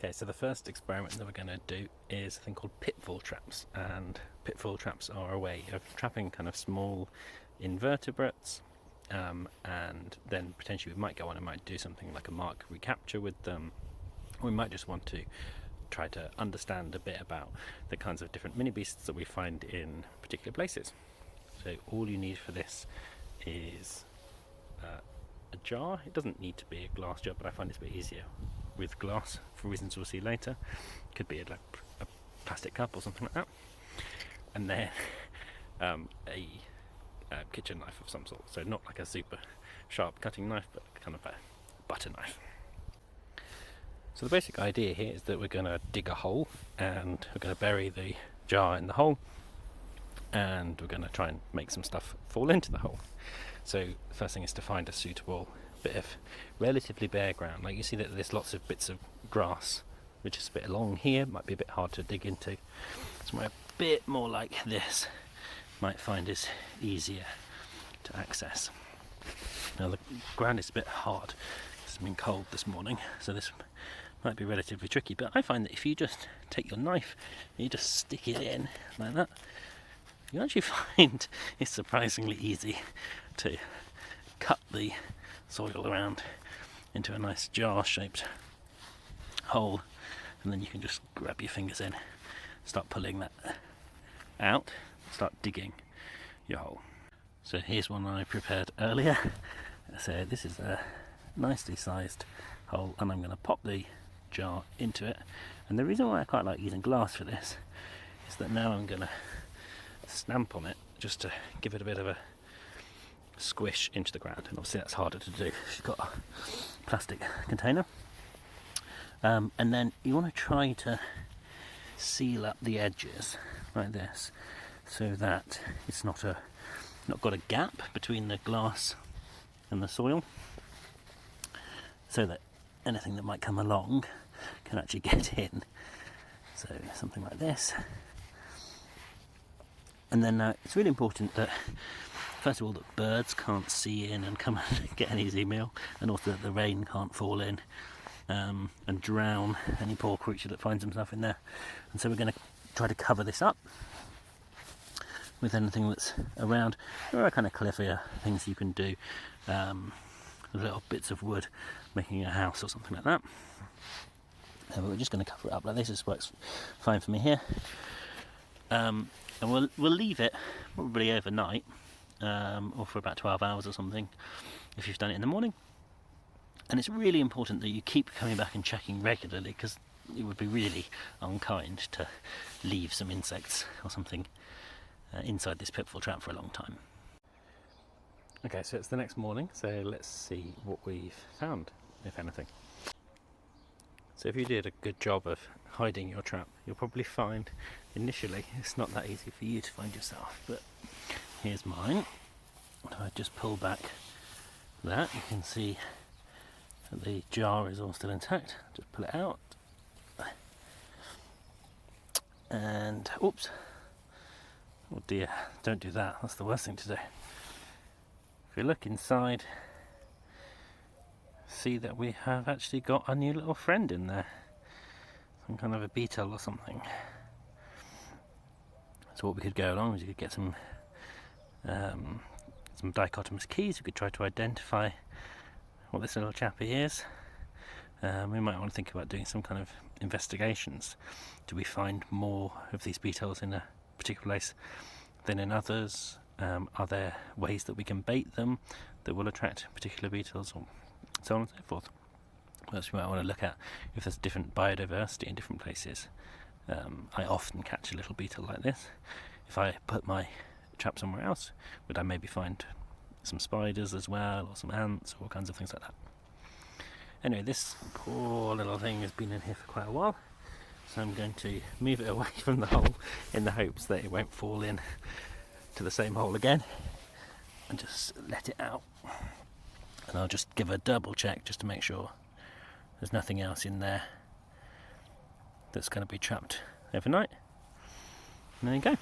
Okay, so the first experiment that we're going to do is a thing called pitfall traps, and pitfall traps are a way of trapping kind of small invertebrates, and then potentially we might go on and might do something like a mark recapture with them. We might just want to try to understand a bit about the kinds of different mini beasts that we find in particular places. So all you need for this is a jar. It doesn't need to be a glass jar, but I find it's a bit easier with glass for reasons we'll see later. Could be like a plastic cup or something like that, and then a kitchen knife of some sort, so not like a super sharp cutting knife, but kind of a butter knife. So the basic idea here is that we're going to dig a hole and we're going to bury the jar in the hole, and we're going to try and make some stuff fall into the hole. So the first thing is to find a suitable bit of relatively bare ground. Like you see that there's lots of bits of grass which is a bit along here, might be a bit hard to dig into. Somewhere a bit more like this might find is easier to access. Now the ground is a bit hard, it's been cold this morning, so this might be relatively tricky, but I find that if you just take your knife and you just stick it in like that, you actually find it's surprisingly easy to cut the soil around into a nice jar-shaped hole, and then you can just grab your fingers in, start pulling that out, start digging your hole. So here's one I prepared earlier. So this is a nicely sized hole, and I'm going to pop the jar into it. And the reason why I quite like using glass for this is that now I'm going to stamp on it just to give it a bit of a squish into the ground, and obviously that's harder to do if you've got a plastic container. And then you want to try to seal up the edges like this, so that it's not got a gap between the glass and the soil, so that anything that might come along can actually get in. So something like this. And then it's really important that, first of all, that birds can't see in and come and get an easy meal, and also that the rain can't fall in and drown any poor creature that finds himself in there. And so we're going to try to cover this up with anything that's around. There are kind of clever things you can do, little bits of wood, making a house or something like that. But we're just going to cover it up like this. This works fine for me here. And we'll leave it probably overnight, or for about 12 hours or something if you've done it in the morning. And it's really important that you keep coming back and checking regularly, because it would be really unkind to leave some insects or something inside this pitfall trap for a long time. Okay, so it's the next morning, so let's see what we've found, if anything. So if you did a good job of hiding your trap, you'll probably find initially it's not that easy for you to find yourself, but here's mine. If I just pull back that, you can see that the jar is all still intact. Just pull it out, and oops, oh dear, don't do that, that's the worst thing to do. If you look inside, see that we have actually got a new little friend in there, some kind of a beetle or something. So what we could go along is you could get some dichotomous keys. We could try to identify what this little chappy is. We might want to think about doing some kind of investigations. Do we find more of these beetles in a particular place than in others? Are there ways that we can bait them that will attract particular beetles, or so on and so forth? Plus we might want to look at if there's different biodiversity in different places. I often catch a little beetle like this. If I put my trap somewhere else, would I maybe find some spiders as well, or some ants, or all kinds of things like that? Anyway, this poor little thing has been in here for quite a while, so I'm going to move it away from the hole in the hopes that it won't fall in to the same hole again, and just let it out. And I'll just give a double check just to make sure there's nothing else in there that's going to be trapped overnight. And there you go.